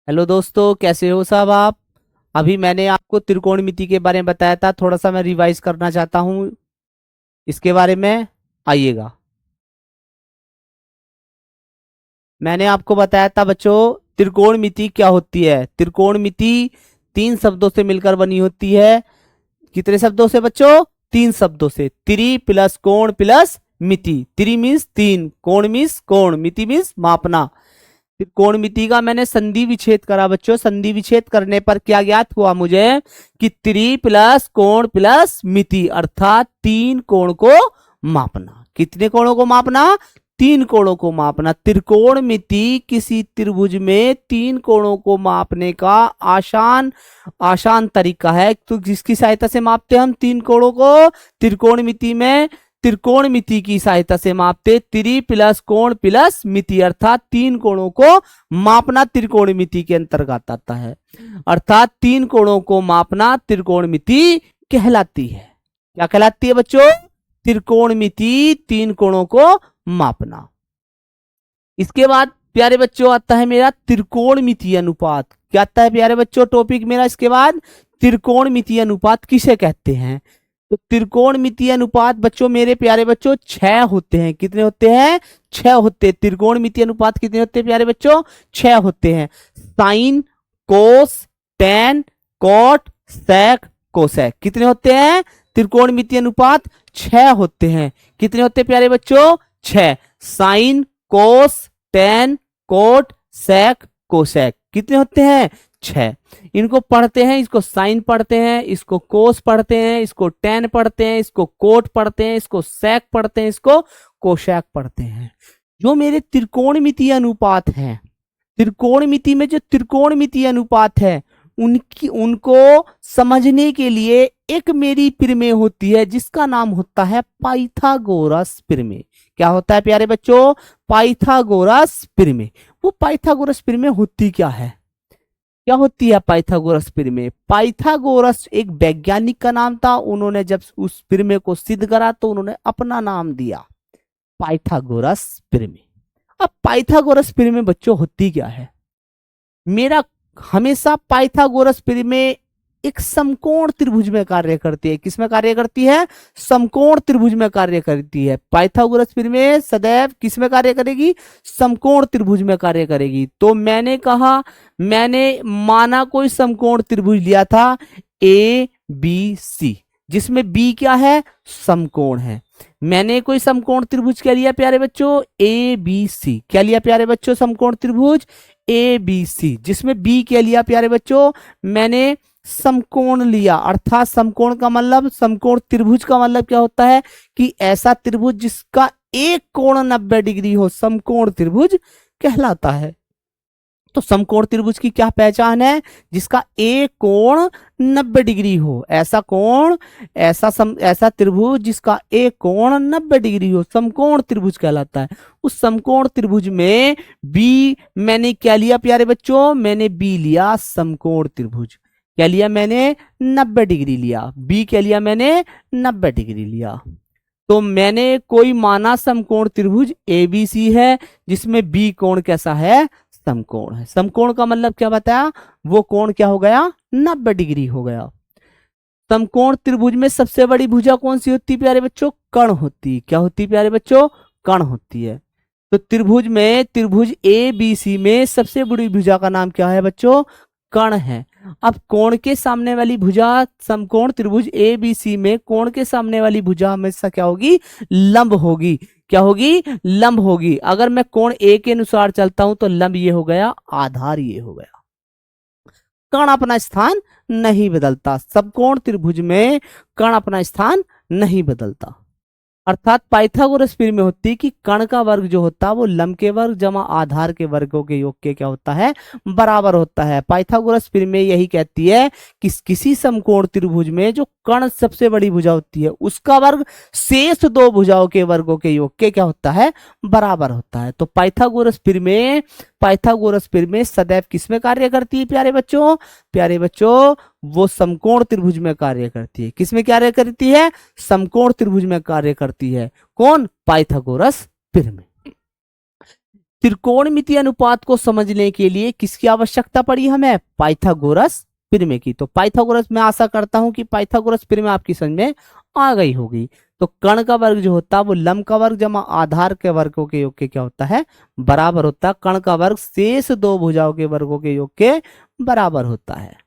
Hello दोस्तों, कैसे हो साहब आप। अभी मैंने आपको त्रिकोणमिति के बारे में बताया था, थोड़ा सा मैं रिवाइज करना चाहता हूँ इसके बारे में। आइएगा, मैंने आपको बताया था बच्चों त्रिकोणमिति क्या होती है। त्रिकोणमिति तीन शब्दों से मिलकर बनी होती है। कितने शब्दों से बच्चों? तीन शब्दों से। त्रि प्लस कोण प्लस मिति। त्रि मीन्स तीन, कोण मीन्स कोण, मिति मीन्स मापना। त्रिकोणमिति का मैंने संधि विच्छेद करा बच्चों। संधि विच्छेद करने पर क्या ज्ञात हुआ मुझे कि त्रि प्लस कोण प्लस मिति अर्थात तीन कोण को मापना। कितने कोणों को मापना? तीन कोणों को मापना। त्रिकोणमिति किसी त्रिभुज में तीन कोणों को मापने का आसान आसान तरीका है। तो जिसकी सहायता से मापते हम तीन कोणों को त्रिकोणमिति में, त्रिकोणमिति की सहायता से मापते। त्रि प्लस कोण प्लस मिति अर्थात तीन कोणों को मापना त्रिकोणमिति के अंतर्गत आता है। अर्थात तीन कोणों को मापना त्रिकोणमिति कहलाती है। क्या कहलाती है बच्चों? त्रिकोणमिति तीन कोणों को मापना। इसके बाद प्यारे बच्चों आता है मेरा त्रिकोणमितीय अनुपात। क्या आता है प्यारे बच्चों टॉपिक मेरा इसके बाद? त्रिकोणमितीय अनुपात किसे कहते हैं? तो त्रिकोणमितीय अनुपात बच्चों मेरे प्यारे बच्चों छह होते हैं। कितने होते हैं? छह होते हैं। त्रिकोणमितीय अनुपात कितने होते हैं प्यारे बच्चों? छह होते हैं। साइन, कोस, टेन, कॉट, सेक, कोसेक। कितने होते हैं? त्रिकोणमितीय अनुपात छह होते हैं। कितने होते हैं प्यारे बच्चों? छह। साइन, कोस, टेन, कोट, सेक, कोसेक। कितने होते हैं? छह। इनको पढ़ते हैं, इसको साइन पढ़ते हैं, इसको कोस पढ़ते हैं, इसको टेन पढ़ते हैं, इसको कोट पढ़ते हैं, इसको सेक पढ़ते हैं, इसको कोशैक पढ़ते हैं। जो मेरे त्रिकोणमितीय अनुपात हैं, त्रिकोणमिति में जो त्रिकोणमितीय अनुपात है उनको समझने के लिए एक मेरी प्रमेय होती है जिसका नाम होता है पाइथागोरस प्रमेय। क्या होता है प्यारे बच्चों? पाइथागोरस प्रमेय। वो पाइथागोरस प्रमेय होती क्या है? क्या होती है पाइथागोरस प्रमेय? पाइथागोरस एक वैज्ञानिक का नाम था। उन्होंने जब उस प्रमेय को सिद्ध करा तो उन्होंने अपना नाम दिया पाइथागोरस प्रमेय। अब पाइथागोरस प्रमेय बच्चों होती क्या है? मेरा हमेशा पाइथागोरस प्रमेय एक समकोण त्रिभुज में कार्य करती है। किसमें कार्य करती है? समकोण त्रिभुज में कार्य करती है। पाइथागोरस प्रमेय सदैव किसमें कार्य करेगी? समकोण त्रिभुज में कार्य करेगी। तो मैंने कहा, मैंने माना कोई समकोण त्रिभुज लिया था ए बी सी, जिसमें बी क्या है? समकोण है। मैंने कोई समकोण त्रिभुज क्या लिया प्यारे बच्चों? A B C. क्या लिया प्यारे बच्चों? समकोण त्रिभुज ए बी सी, जिसमें बी क्या लिया प्यारे बच्चों? मैंने समकोण लिया। अर्थात समकोण का मतलब, समकोण त्रिभुज का मतलब क्या होता है कि ऐसा त्रिभुज जिसका एक कोण 90 डिग्री हो, समकोण त्रिभुज कहलाता है। तो समकोण त्रिभुज की क्या पहचान है? जिसका एक कोण 90 डिग्री हो। ऐसा कोण, ऐसा त्रिभुज जिसका एक कोण 90 डिग्री हो, समकोण त्रिभुज कहलाता है। उस समकोण त्रिभुज में बी मैंने क्या लिया प्यारे बच्चों? मैंने बी लिया समकोण त्रिभुज। क्या लिया मैंने? 90 डिग्री लिया। बी क्या लिया मैंने? 90 डिग्री लिया। तो मैंने कोई माना समकोण त्रिभुज एबीसी है जिसमें बी कोण कैसा है? समकोण है। समकोण का मतलब क्या बताया? वो कोण क्या हो गया? 90 डिग्री हो गया। समकोण त्रिभुज में सबसे बड़ी भुजा कौन सी होती प्यारे बच्चों? कर्ण होती। क्या होती प्यारे बच्चों? कर्ण होती है। तो त्रिभुज में, त्रिभुज ए बी सी में सबसे बड़ी भुजा का नाम क्या है बच्चों? कर्ण है। अब कोण के सामने वाली भुजा, समकोण त्रिभुज ए बी सी में कोण के सामने वाली भुजा हमेशा क्या होगी? लंब होगी। क्या होगी? लंब होगी। अगर मैं कोण ए के अनुसार चलता हूं तो लंब ये हो गया, आधार ये हो गया। कर्ण अपना स्थान नहीं बदलता। समकोण त्रिभुज में कर्ण अपना स्थान नहीं बदलता। अर्थात पाइथागोरस प्रमेय होती है कि कर्ण का वर्ग जो होता है वो लंब के वर्ग जमा आधार के वर्गों के योग के क्या होता है? बराबर होता है। पाइथागोरस प्रमेय यही कहती है कि किसी समकोण त्रिभुज में जो कर्ण सबसे बड़ी भुजा होती है उसका वर्ग शेष दो भुजाओं के वर्गों के योग के क्या होता है? बराबर होता है। तो पाइथागोरस प्रमेय सदैव किसमें कार्य करती है प्यारे बच्चों? प्यारे बच्चों, वो समकोण त्रिभुज में कार्य करती है। किसमें कार्य करती है? समकोण त्रिभुज में कार्य करती है। कौन? पाइथागोरस प्रमेय। त्रिकोणमितीय अनुपात को समझने के लिए किसकी आवश्यकता पड़ी हमें? पाइथागोरस प्रमेय की। तो पाइथागोरस, मैं आशा करता हूं कि पाइथागोरस प्रमेय आपकी समझ में आ गई होगी। तो कर्ण का वर्ग जो होता है वो लंब का वर्ग जमा आधार के वर्गों के योग के क्या होता है? बराबर होता है। कर्ण का वर्ग शेष दो भुजाओं के वर्गों के योग के बराबर होता है।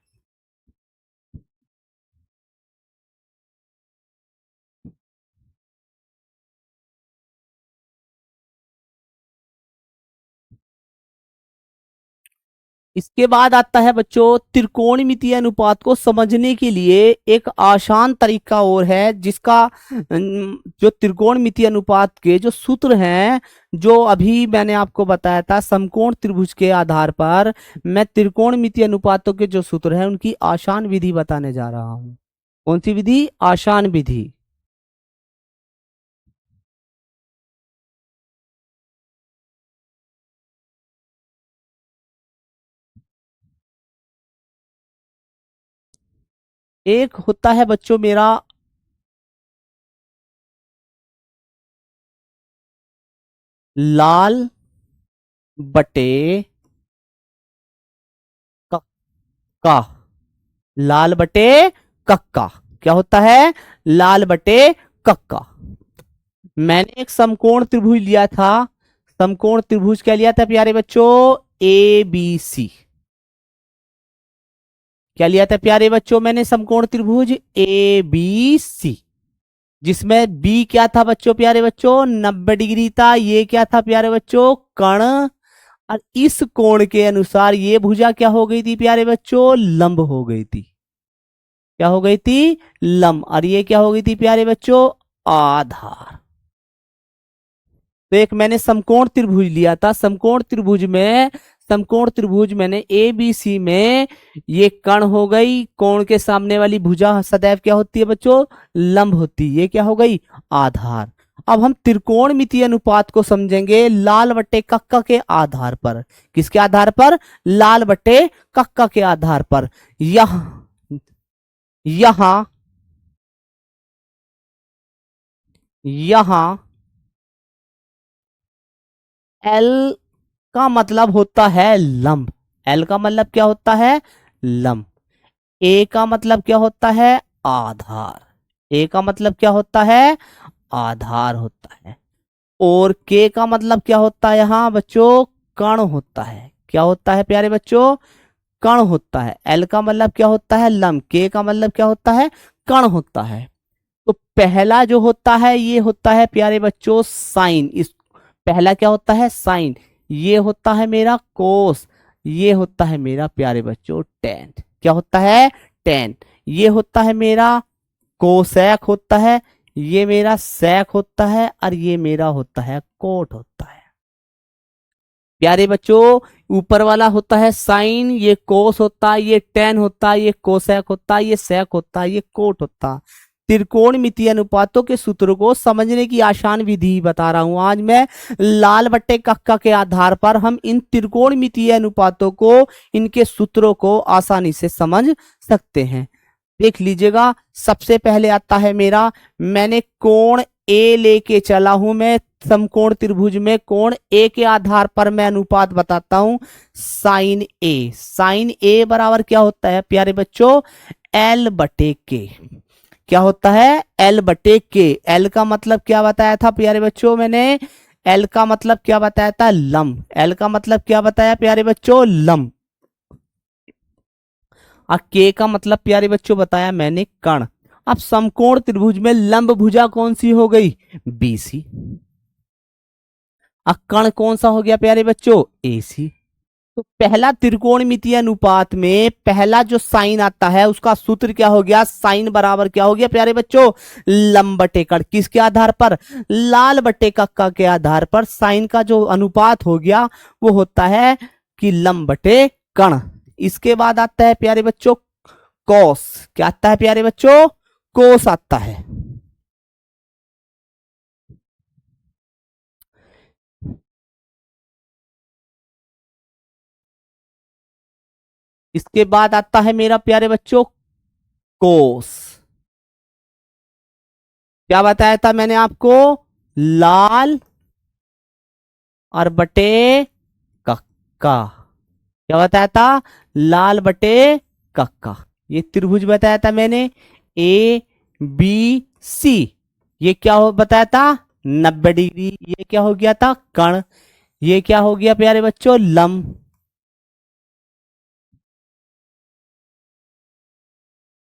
इसके बाद आता है बच्चों त्रिकोणमितीय अनुपात को समझने के लिए एक आसान तरीका और है, जिसका जो त्रिकोणमितीय अनुपात के जो सूत्र हैं, जो अभी मैंने आपको बताया था समकोण त्रिभुज के आधार पर, मैं त्रिकोणमितीय अनुपातों के जो सूत्र हैं उनकी आसान विधि बताने जा रहा हूं। कौन सी विधि? आसान विधि। एक होता है बच्चों मेरा लाल बटे कक्का। लाल बटे कक्का क्या होता है? लाल बटे कक्का। मैंने एक समकोण त्रिभुज लिया था। समकोण त्रिभुज क्या लिया था प्यारे बच्चों? A B C. क्या लिया था प्यारे बच्चों? मैंने समकोण त्रिभुज ए बी सी, जिसमें बी क्या था बच्चों? प्यारे बच्चों 90 डिग्री था। ये क्या था प्यारे बच्चों? कर्ण। और इस कोण के अनुसार ये भुजा क्या हो गई थी प्यारे बच्चों? लंब हो गई थी। क्या हो गई थी? लंब। और ये क्या हो गई थी प्यारे बच्चों? आधार। तो एक मैंने समकोण त्रिभुज लिया था। समकोण त्रिभुज मैंने ए बी सी में, ये कर्ण हो गई, कोण के सामने वाली भुजा सदैव क्या होती है बच्चों? लंब होती है। ये क्या हो गई? आधार। अब हम त्रिकोणमितीय अनुपात को समझेंगे लाल बट्टे कक्का के आधार पर। किसके आधार पर? लाल बट्टे कक्का के आधार पर। यहां यहां यहां एल का मतलब होता है लंब। एल का मतलब क्या होता है? लंब। ए का मतलब क्या होता है? आधार। ए का मतलब क्या होता है? आधार होता है। और के का मतलब क्या होता है यहां बच्चों? कण होता है। क्या होता है प्यारे बच्चों? कण होता है। एल का मतलब क्या होता है? लंब। के का मतलब क्या होता है? कण होता है। तो पहला जो होता है ये होता है प्यारे बच्चों साइन। इस पहला क्या होता है? साइन। ये होता है मेरा कोस। ये होता है मेरा प्यारे बच्चों टेन। क्या होता है? टेन। ये होता है मेरा कोसेक होता है। ये मेरा सेक होता है। और ये मेरा होता है कोट होता है। प्यारे बच्चों ऊपर वाला होता है साइन, ये कोस होता है, ये टेन होता है, ये कोसेक होता है, ये सेक होता है, ये कोट होता है। त्रिकोणमितीय अनुपातों के सूत्रों को समझने की आसान विधि बता रहा हूं आज मैं। लाल बट्टे कक्का के आधार पर हम इन त्रिकोणमितीय अनुपातों को, इनके सूत्रों को आसानी से समझ सकते हैं। देख लीजिएगा। सबसे पहले आता है मेरा, मैंने कोण ए लेके चला हूं मैं समकोण त्रिभुज में। कोण ए के आधार पर मैं अनुपात बताता हूं। साइन ए। साइन ए बराबर क्या होता है प्यारे बच्चों? एल बटे के। क्या होता है? एल बटे के। एल का मतलब क्या बताया था प्यारे बच्चों मैंने? एल का मतलब क्या बताया था? लंब। एल का मतलब क्या बताया प्यारे बच्चों? लंब। और के का मतलब प्यारे बच्चों बताया मैंने कर्ण। अब समकोण त्रिभुज में लंब भुजा कौन सी हो गई? बीसी। और कर्ण कौन सा हो गया प्यारे बच्चों? एसी। तो पहला त्रिकोणमितीय अनुपात में पहला जो साइन आता है उसका सूत्र क्या हो गया? साइन बराबर क्या हो गया प्यारे बच्चों? लंब बटे कर्ण। किसके आधार पर? लाल बटे कक्का के आधार पर साइन का जो अनुपात हो गया वो होता है कि लंब बटे कर्ण। इसके बाद आता है प्यारे बच्चों कोस। क्या आता है प्यारे बच्चों? कोस आता है। इसके बाद आता है मेरा प्यारे बच्चों कोस। क्या बताया था मैंने आपको? लाल और बटे कक्का। क्या बताया था? लाल बटे कक्का। ये त्रिभुज बताया था मैंने, ए बी सी। ये क्या हो बताया था? 90 डिग्री। ये क्या हो गया था? कर्ण। ये क्या हो गया प्यारे बच्चों? लंब।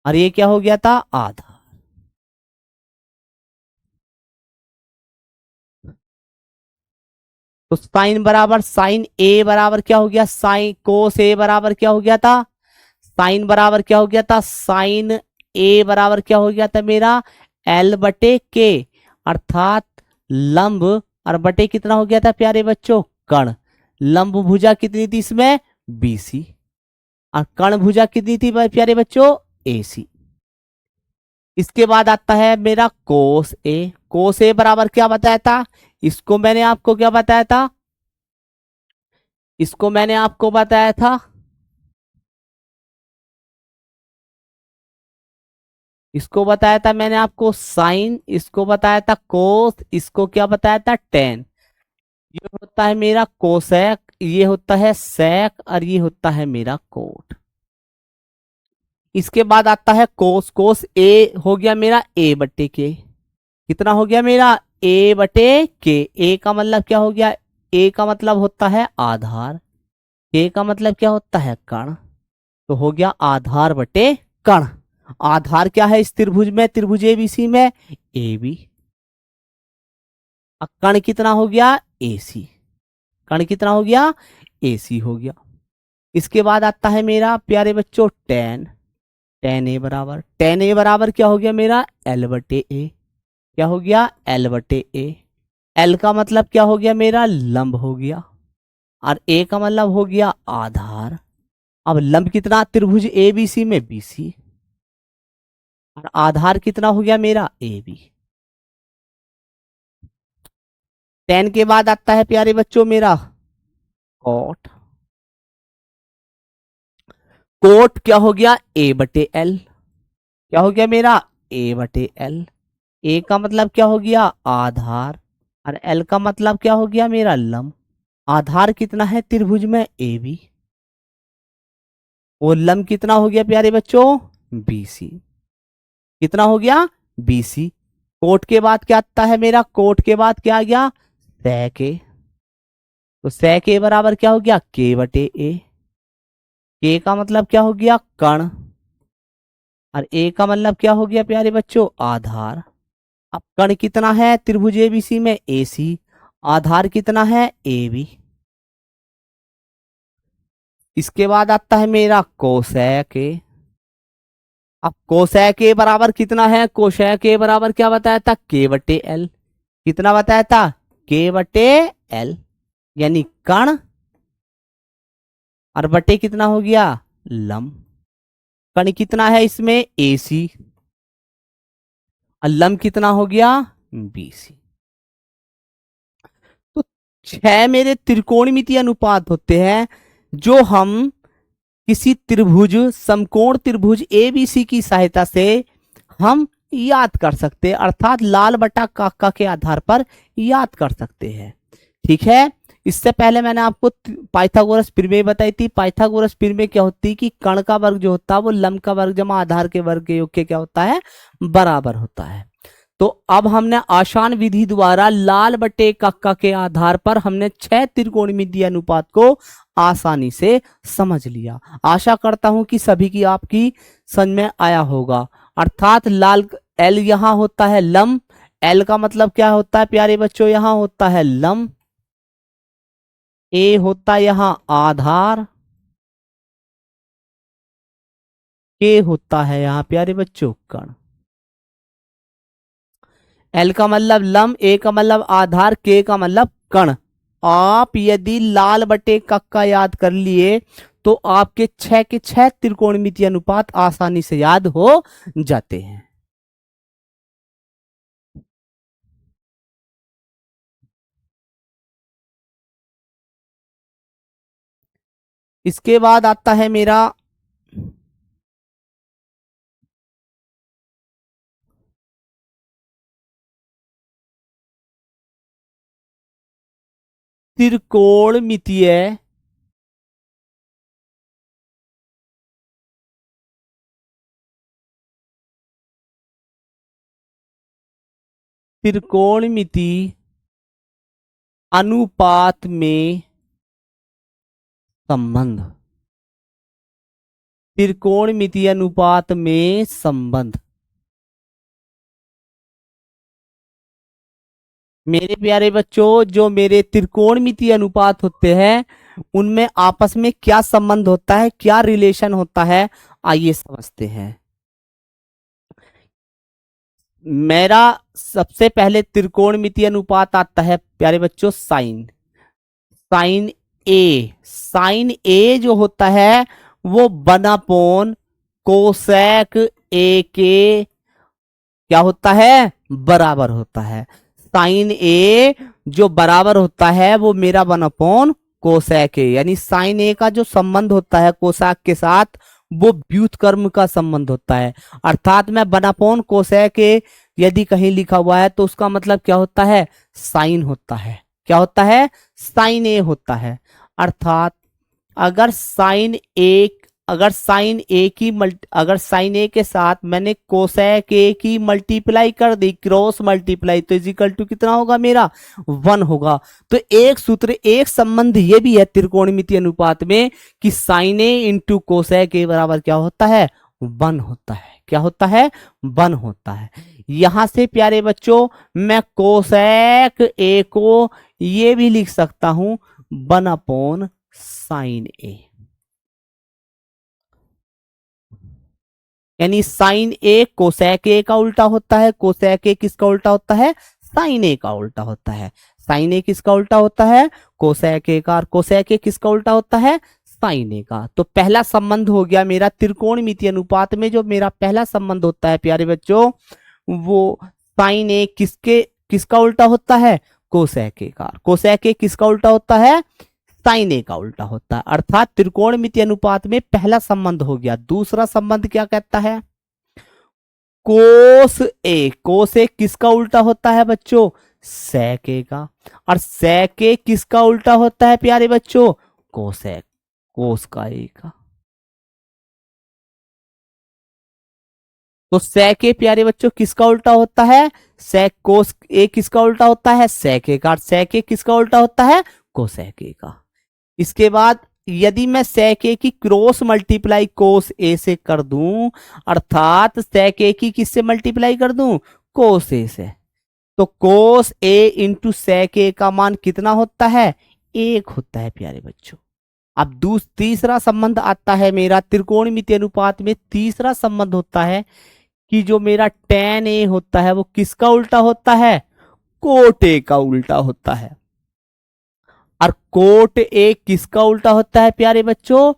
और ये क्या हो गया था? आधा। तो साइन बराबर साइन ए बराबर क्या हो गया? साइन कोस ए बराबर क्या हो गया था? साइन बराबर क्या हो गया था? साइन ए बराबर क्या हो गया था मेरा? एल बटे के। अर्थात लंब और बटे कितना हो गया था प्यारे बच्चों? कर्ण। लंब भुजा कितनी थी इसमें? बीसी। और कर्ण भुजा कितनी थी प्यारे बच्चों? एसी। इसके बाद आता है मेरा कोस ए। कोस ए बराबर क्या बताया था? इसको मैंने आपको क्या बताया था? इसको मैंने आपको बताया था, इसको बताया था मैंने आपको साइन, इसको बताया था कोस, इसको क्या बताया था? टेन। ये होता है मेरा कोसेक, ये होता है सेक, और ये होता है मेरा कोट। इसके बाद आता है कोस। कोस ए हो गया मेरा ए बट्टे के। कितना हो गया मेरा? ए बटे के। ए का मतलब क्या हो गया? ए का मतलब होता है आधार। के का मतलब क्या होता है? कर्ण। तो हो गया आधार बटे कर्ण। आधार क्या है इस त्रिभुज में, त्रिभुज एबीसी में? A B. कर्ण कितना हो गया? एसी। कर्ण कितना हो गया? एसी हो गया। इसके बाद आता है मेरा प्यारे बच्चों टेन। टेन ए बराबर क्या हो गया मेरा? एल बटे ए। क्या हो गया? एल बटे ए। एल का मतलब क्या हो गया मेरा? लंब हो गया। और ए का मतलब हो गया आधार। अब लंब कितना त्रिभुज ए बी सी में? बीसी। और आधार कितना हो गया मेरा? A B. टेन के बाद आता है प्यारे बच्चों मेरा कॉट। कोट क्या हो गया? ए बटे एल। क्या हो गया मेरा? ए बटे एल। ए का मतलब क्या हो गया? आधार। और एल का मतलब क्या हो गया मेरा? लंब। आधार कितना है त्रिभुज में? A B. और लंब कितना हो गया प्यारे बच्चों? बीसी। कितना हो गया? बीसी। कोट के बाद क्या आता है मेरा? कोट के बाद क्या आ गया? sec ए। तो sec ए बराबर क्या हो गया? के बटे ए। के का मतलब क्या हो गया? कर्ण। और ए का मतलब क्या हो गया प्यारे बच्चों? आधार। अब कर्ण कितना है त्रिभुज एबीसी में? एसी। आधार कितना है? A B. इसके बाद आता है मेरा कोसेक ए। अब कोसेक ए बराबर कितना है? कोसेक ए बराबर क्या बताया था? के बटे एल। कितना बताया था? के बटे एल। यानी कर्ण। और बटे कितना हो गया? लंब। कर्ण कितना है इसमें? एसी। और लंब कितना हो गया? बीसी। तो छह मेरे त्रिकोणमितीय अनुपात होते हैं जो हम किसी त्रिभुज, समकोण त्रिभुज एबीसी की सहायता से हम याद कर सकते हैं, अर्थात लाल बटा काका के आधार पर याद कर सकते हैं। ठीक है। इससे पहले मैंने आपको पाइथागोरस प्रमेय बताई थी। पाइथागोरस प्रमेय क्या होती है कि कर्ण का वर्ग जो होता है वो लंब का वर्ग जमा आधार के वर्ग के योग के क्या होता है? बराबर होता है। तो अब हमने आसान विधि द्वारा लाल बटे कक्का के आधार पर हमने छह त्रिकोणमितीय अनुपात को आसानी से समझ लिया। आशा करता हूं कि सभी की आपकी समझ में आया होगा। अर्थात लाल एल यहां होता है लंब। एल का मतलब क्या होता है प्यारे बच्चों? यहां होता है लंब। ए होता है यहां आधार। के होता है यहां प्यारे बच्चों कर्ण। एल का मतलब लंब, ए का मतलब आधार, के का मतलब कण। आप यदि लाल बटे कक्का याद कर लिए तो आपके छह के छह त्रिकोणमितीय अनुपात आसानी से याद हो जाते हैं। इसके बाद आता है मेरा त्रिकोणमितीय त्रिकोणमिति अनुपात में संबंध, त्रिकोणमिति अनुपात में संबंध। मेरे प्यारे बच्चों, जो मेरे त्रिकोणमिति अनुपात होते हैं उनमें आपस में क्या संबंध होता है, क्या रिलेशन होता है, आइए समझते हैं। मेरा सबसे पहले त्रिकोणमिति अनुपात आता है प्यारे बच्चों साइन, साइन ए। साइन ए जो होता है वो 1/, कोसेक ए के क्या होता है, बराबर होता है। साइन ए जो बराबर होता है वो मेरा 1/, कोसेक ए, यानी साइन ए का जो संबंध होता है कोसेक के साथ वो व्युत्क्रम का संबंध होता है। अर्थात मैं 1/, कोसेक ए यदि कहीं लिखा हुआ है तो उसका मतलब क्या होता है, साइन होता है। क्या होता है, साइन ए होता है। अर्थात अगर साइन ए अगर साइन ए के साथ मैंने कोसेक ए की मल्टीप्लाई कर दी, क्रॉस मल्टीप्लाई, तो इजिकल टू कितना होगा मेरा, 1 होगा। तो एक सूत्र, एक संबंध ये भी है त्रिकोणमिति अनुपात में कि sine A into cosec A बराबर क्या होता है, 1 होता है। क्या होता है, 1 होता है। यहां से प्यारे बच्चों मैं कोसेक ए को ये भी लिख सकता हूं 1/sin ए, यानी साइन ए कोसेक ए का उल्टा होता है, कोसेक ए किसका उल्टा होता है, साइन ए का उल्टा होता है। साइन ए किसका उल्टा होता है, कोसेक ए का, और कोसेक ए किसका उल्टा होता है, साइन ए का। तो पहला संबंध हो गया मेरा त्रिकोणमिति अनुपात में, जो मेरा पहला संबंध होता है प्यारे बच्चों वो साइन ए किसका उल्टा होता है, कोसेक ए का। कोसेक ए किसका उल्टा होता है, साइन ए का उल्टा होता है। अर्थात त्रिकोणमिति अनुपात में पहला संबंध हो गया। दूसरा संबंध क्या कहता है, कोस ए। कोस ए किसका उल्टा होता है बच्चों, सेक ए का, और सेक ए किसका उल्टा होता है प्यारे बच्चों, कोसेक, कोस का ए का। तो सेक ए प्यारे बच्चों किसका उल्टा होता है, सेक, कोस ए किसका उल्टा होता है, सेक ए का, और सेक ए किसका उल्टा होता है, कोसेक ए का। इसके बाद यदि मैं सेक ए की क्रॉस मल्टीप्लाई कोस ए से कर दूं, अर्थात सेक ए की किससे मल्टीप्लाई कर दूं, कोस ए से, तो कोस ए इंटू सेक ए का मान कितना होता है, 1 होता है प्यारे बच्चों। अब तीसरा संबंध आता है मेरा त्रिकोणमिति अनुपात में। तीसरा संबंध होता है कि जो मेरा tan ए होता है वो किसका उल्टा होता है, कोट ए का उल्टा होता है। और कोट ए किसका उल्टा होता है प्यारे बच्चों,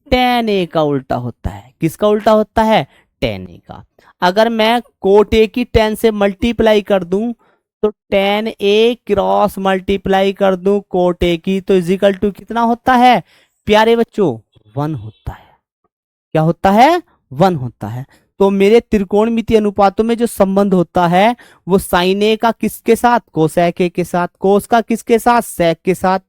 tan ए का उल्टा होता है। किसका उल्टा होता है, tan ए का। अगर मैं कोट ए की tan से मल्टीप्लाई कर दूं तो tan ए क्रॉस मल्टीप्लाई कर दूं कोट ए की, तो इजिकल टू कितना होता है प्यारे बच्चों, 1 होता है। क्या होता है, 1 होता है। तो मेरे त्रिकोणमिति अनुपातों में जो संबंध होता है वो साइन ए का किसके साथ, कोसेक ए के साथ, कोस का किसके साथ, सेक के साथ,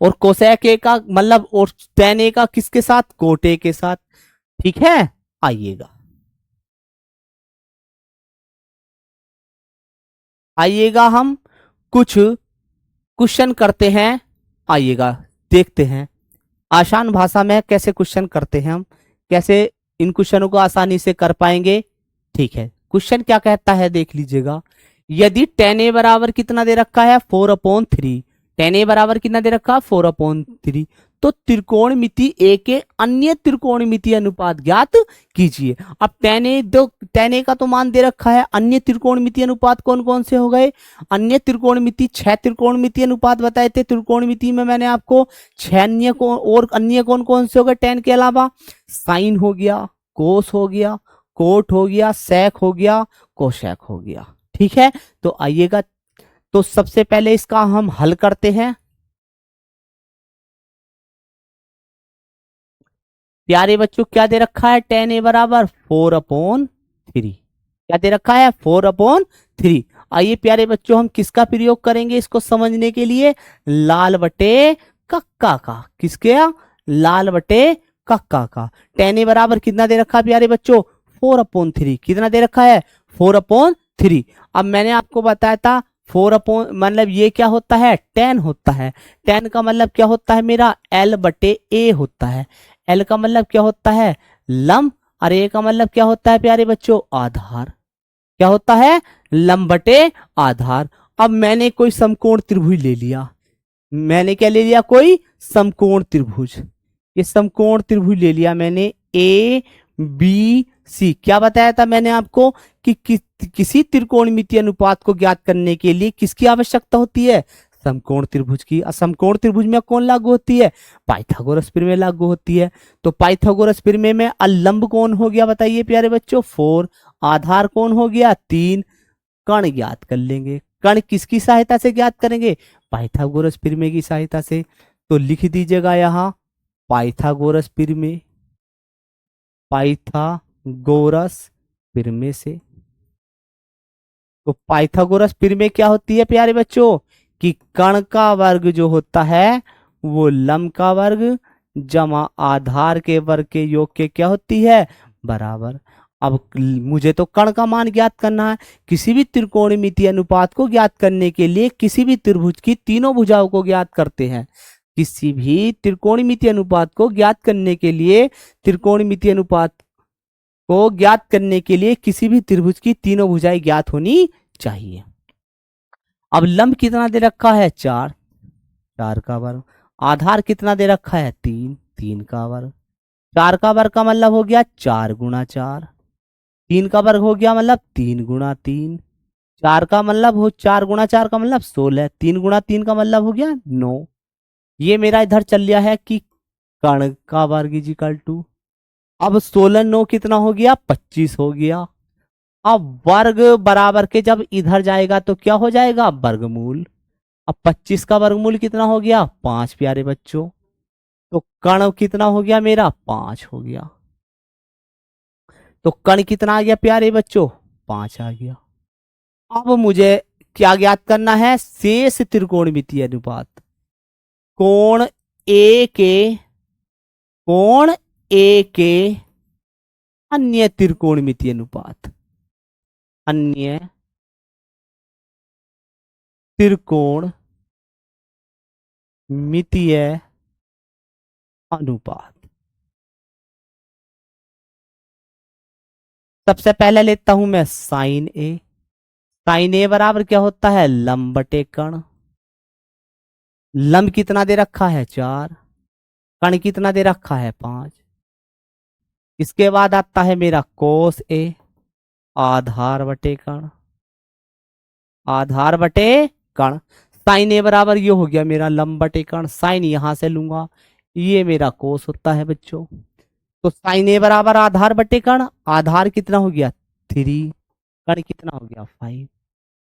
और कोसेक ए का मतलब और tan ए का किसके साथ, कोट ए के साथ। ठीक है, आइएगा हम कुछ क्वेश्चन करते हैं। आइएगा देखते हैं आसान भाषा में कैसे क्वेश्चन करते हैं हम, कैसे इन क्वेश्चनों को आसानी से कर पाएंगे। ठीक है, क्वेश्चन क्या कहता है देख लीजिएगा। यदि tan ए बराबर कितना दे रखा है, 4/3, tan ए बराबर कितना दे रखा है, 4/3, तो त्रिकोणमिति ए के अन्य त्रिकोणमिति अनुपात ज्ञात कीजिए। अब tan ए का तो मान दे रखा है, अन्य त्रिकोणमिति अनुपात कौन कौन से हो गए, अन्य त्रिकोणमिति 6 त्रिकोणमिति अनुपात बताए थे। त्रिकोणमिति में मैंने आपको 6 अन्य को, और अन्य कौन कौन से हो गए tan के अलावा, साइन हो गया, कोस हो गया, कोट हो गया, सेक हो गया, कोसेक हो गया। ठीक है, तो आइएगा, तो सबसे पहले इसका हम हल करते हैं। प्यारे बच्चों क्या दे रखा है, tan ए बराबर 4/3, क्या दे रखा है, 4/3। आइए प्यारे बच्चों हम किसका प्रयोग करेंगे इसको समझने के लिए, लाल बटे कक्का का। किसके, लाल बटे कक्का का। tan ए बराबर कितना दे रखा है प्यारे बच्चों, 4/3। कितना दे रखा है, 4/3। 3। अब मैंने आपको बताया था 4 अपॉन मतलब ये क्या होता है 10 होता है। 10 का मतलब क्या होता है मेरा L बटे A होता है। L का मतलब क्या होता है लंब और A का मतलब क्या होता है प्यारे बच्चों आधार। क्या होता है लंब बटे आधार। अब मैंने कोई समकोण त्रिभुज ले लिया। मैंने क्या ले लिया कोई समकोण त्रिभुज। ये समकोण त्रिभुज ले लिया मैंने ABC। क्या बताया था मैंने आपको कि किसी त्रिकोणमितीय अनुपात को ज्ञात करने के लिए किसकी आवश्यकता होती है समकोण त्रिभुज की। समकोण त्रिभुज में कौन लागू होती है पाइथागोरस प्रमेय लागू होती है। तो पाइथागोरस प्रमेय में अल्लंब कौन हो गया बताइए प्यारे बच्चों 4। आधार कौन हो गया 3। कण ज्ञात कर लेंगे। कण किसकी सहायता से ज्ञात करेंगे पाइथागोरस प्रमेय की सहायता से। तो लिख दीजिएगा यहां पाइथागोरस प्रमेय। पाइथागोरस प्रमेय से तो पाइथागोरस प्रमेय क्या होती है प्यारे बच्चों कि कण का वर्ग जो होता है वो लंब का वर्ग जमा आधार के वर्ग के योग के क्या होती है बराबर। अब मुझे तो कण का मान ज्ञात करना है। किसी भी त्रिकोणमितीय अनुपात को ज्ञात करने के लिए किसी भी त्रिभुज की तीनों भुजाओं को ज्ञात करते हैं। किसी भी त्रिकोणमितीय अनुपात को ज्ञात करने के लिए त्रिकोणमितीय अनुपात को ज्ञात करने के लिए किसी भी त्रिभुज की तीनों भुजाएं ज्ञात होनी चाहिए। अब लंब कितना दे रखा है 4। 4 का वर्ग। आधार कितना दे रखा है 3। 3 का वर्ग। 4 का वर्ग का मतलब हो गया 4 गुणा 4। 3 का वर्ग हो गया मतलब 3 गुणा 3। 4 का मतलब हो 4 गुणा 4 का मतलब 16। 3 गुणा 3 का मतलब हो गया 9। ये मेरा इधर चल लिया है कि कण का वर्ग इज इक्वल टू अब 16 9 कितना हो गया 25 हो गया। अब वर्ग बराबर के जब इधर जाएगा तो क्या हो जाएगा वर्गमूल। अब 25 का वर्गमूल कितना हो गया 5 प्यारे बच्चों। तो कण कितना हो गया मेरा 5 हो गया। तो कण कितना आ गया प्यारे बच्चों 5 आ गया। अब मुझे क्या ज्ञात करना है शेष त्रिकोणमितीय अनुपात। कोण ए के कोण ए के अन्य त्रिकोणमितीय अनुपात। अन्य त्रिकोण मितीय अनुपात। सबसे पहले लेता हूं मैं साइन ए। साइन ए बराबर क्या होता है लंब बटे कण। लंब कितना दे रखा है 4। कण कितना दे रखा है 5। इसके बाद आता है मेरा कोस ए। आधार बटे कण। आधार बटे कण। साइन ए बराबर ये हो गया मेरा लंब बटे कण। साइन यहां से लूंगा ये मेरा कोस होता है बच्चों। तो साइन ए बराबर आधार बटे कण। आधार कितना हो गया 3। कण कितना हो गया 5।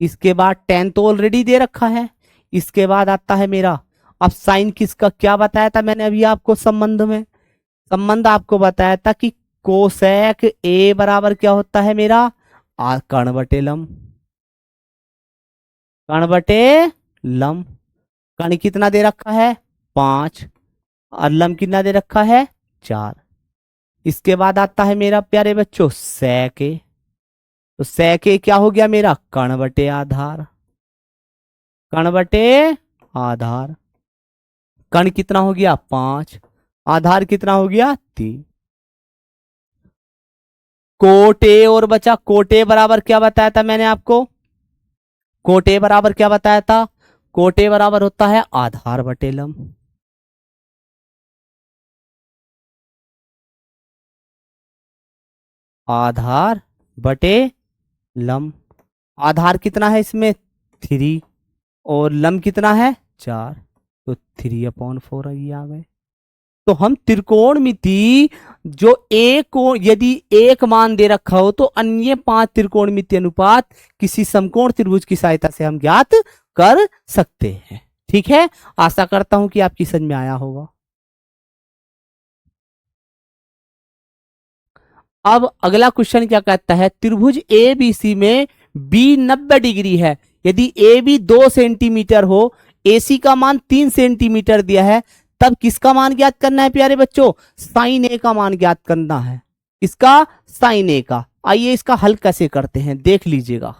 इसके बाद टेन तो ऑलरेडी दे रखा है। इसके बाद आता है मेरा अब साइन किसका क्या बताया था मैंने अभी आपको संबंध में। संबंध आपको बताया था कि कोसेक ए बराबर क्या होता है मेरा कण बटे लंब। कण बटे लंब। कण कितना दे रखा है 5 और लंब कितना दे रखा है 4। इसके बाद आता है मेरा प्यारे बच्चों सेक ए। तो सेक ए क्या हो गया मेरा कण बटे आधार। कण बटे आधार। कण कितना हो गया 5। आधार कितना हो गया 3। कोट ए और बचा कोट ए बराबर क्या बताया था मैंने आपको। कोट ए बराबर क्या बताया था कोट ए बराबर होता है आधार बटे लंब। आधार बटे लंब। आधार कितना है इसमें 3 और लंब कितना है 4। तो 3/4 ये आ गए। तो हम त्रिकोणमिति जो एक को यदि एक मान दे रखा हो तो अन्य 5 त्रिकोणमिति अनुपात किसी समकोण त्रिभुज की सहायता से हम ज्ञात कर सकते हैं। ठीक है आशा करता हूं कि आपकी समझ में आया होगा। अब अगला क्वेश्चन क्या कहता है त्रिभुज ए बी सी में बी 90 डिग्री है। यदि ए बी 2 सेंटीमीटर हो AC का मान 3 सेंटीमीटर दिया है तब किसका मान ज्ञात करना है प्यारे बच्चों साइन ए का मान ज्ञात करना है। इसका साइन ए का। आइए इसका हल कैसे करते हैं देख लीजिएगा।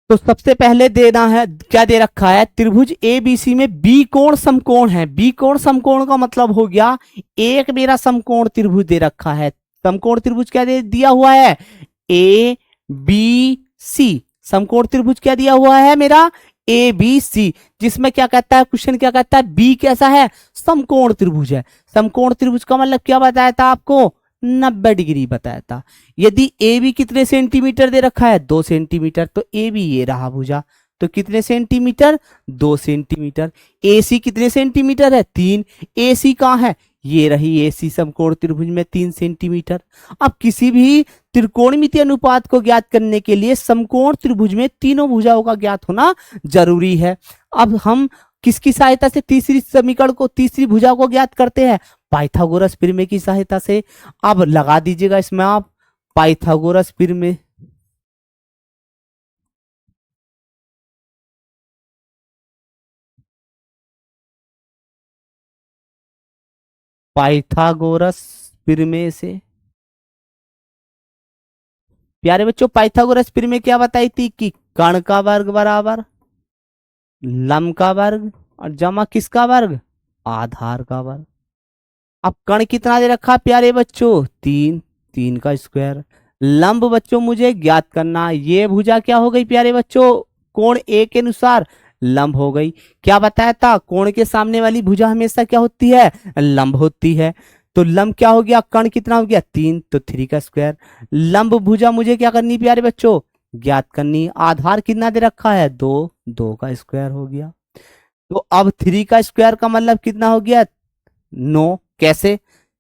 तो सबसे पहले देना है, क्या दे रखा है, त्रिभुज ए बी सी में बी कोण समकोण है। बी कोण समकोण का मतलब हो गया एक मेरा समकोण त्रिभुज दे रखा है। समकोण त्रिभुज क्या दे दिया हुआ है, ए बी सी। समकोण त्रिभुज क्या दिया हुआ है मेरा, ए बी सी, जिसमें क्या कहता है क्वेश्चन, क्या कहता है, बी कैसा है, समकोण त्रिभुज है। समकोण त्रिभुज का मतलब क्या बताया था आपको, 90 डिग्री बताया था। यदि ए बी कितने सेंटीमीटर दे रखा है, 2 सेंटीमीटर, तो ए बी ये रहा भुजा, तो कितने सेंटीमीटर, 2 सेंटीमीटर। ए सी कितने सेंटीमीटर है, 3। ए सी कहाँ है, ये रही ए सी, समकोण त्रिभुज में 3 सेंटीमीटर। अब किसी भी त्रिकोणमितीय अनुपात को ज्ञात करने के लिए समकोण त्रिभुज में तीनों भुजाओं का ज्ञात होना जरूरी है। अब हम किसकी सहायता से तीसरी समीकरण को, तीसरी भुजा को ज्ञात करते हैं, पाइथागोरस प्रमेय की सहायता से। अब लगा दीजिएगा इसमें आप पाइथागोरस प्रमेय। पाइथागोरस प्रमेय से, प्यारे बच्चों पाइथागोरस प्रमेय क्या बताई थी कि कर्ण का वर्ग बराबर लंब का वर्ग और जमा किसका वर्ग, आधार का वर्ग। अब कर्ण कितना दे रखा प्यारे बच्चों, 3, 3 का स्क्वायर। लंब बच्चों मुझे ज्ञात करना, ये भुजा क्या हो गई प्यारे बच्चों, कोण ए के अनुसार लंब हो गई। क्या बताया था, कोण के सामने वाली भुजा हमेशा क्या होती है, लंब होती है। तो लंब क्या हो गया, कर्ण कितना हो गया, 3, तो 3 का स्क्वायर। लंब भुजा मुझे क्या करनी प्यारे बच्चों, ज्ञात करनी। आधार कितना दे रखा है, 2, 2 का स्क्वायर हो गया। तो अब 3 का स्क्वायर का मतलब कितना हो गया, 9। कैसे,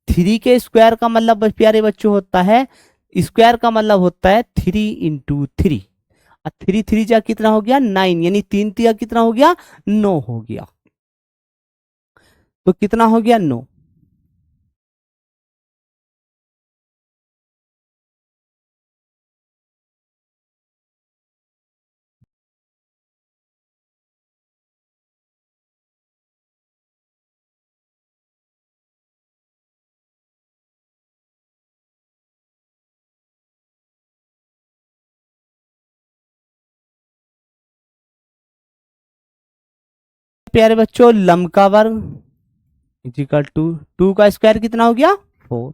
3 के स्क्वायर का मतलब प्यारे बच्चों होता है, स्क्वायर का मतलब होता है 3 इंटू 3। 3 3 जा कितना हो गया, 9, यानी 3 3 कितना हो गया, 9 हो गया। तो कितना हो गया, 9। प्यारे बच्चों लंब का वर्ग इजिकल टू 2 का स्क्वायर कितना हो गया, 4।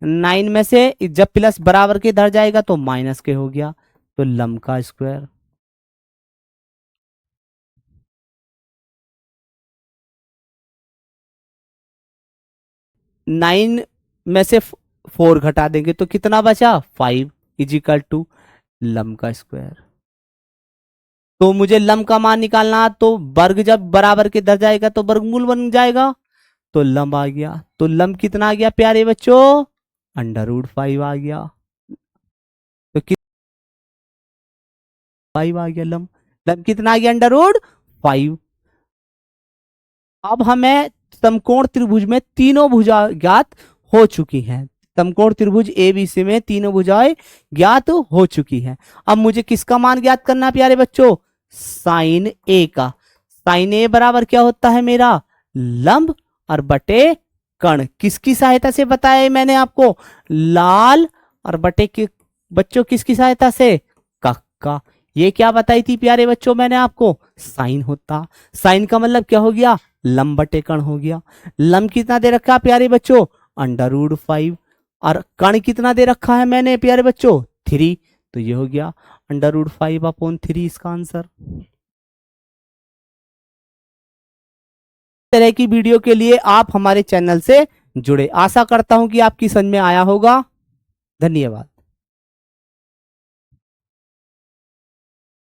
9 में से जब प्लस बराबर के इधर जाएगा तो माइनस के हो गया, तो लंब का स्क्वायर। नाइन में से 4 घटा देंगे तो कितना बचा, 5 इजिकल टू लंब का स्क्वायर। तो मुझे लंब का मान निकालना, तो वर्ग जब बराबर के इधर जाएगा तो वर्गमूल बन जाएगा, तो लंब आ गया। तो लंब कितना आ गया प्यारे बच्चों, √5 आ गया। तो 5 आ गया लंब। लंब कितना आ गया, √5। अब हमें समकोण त्रिभुज में तीनों भुजा ज्ञात हो चुकी हैं। समकोण त्रिभुज ए बी सी में तीनों भुजाएं ज्ञात हो चुकी हैं। अब मुझे किसका मान ज्ञात करना है प्यारे बच्चों, साइन ए का। साइन ए बराबर क्या होता है मेरा, लंब और बटे कर्ण। किसकी सहायता से बताया मैंने आपको, लाल और बटे के बच्चों किसकी सहायता से, का। ये क्या बताई थी प्यारे बच्चों मैंने आपको, साइन होता। साइन का मतलब क्या हो गया, लंब बटे कर्ण हो गया। लंब कितना दे रखा है प्यारे बच्चों, √5, और कर्ण कितना दे रखा है मैंने प्यारे बच्चों, 3। तो ये हो गया √5/3 इसका आंसर। इस तरह की वीडियो के लिए आप हमारे चैनल से जुड़े। आशा करता हूं कि आपकी समझ में आया होगा। धन्यवाद।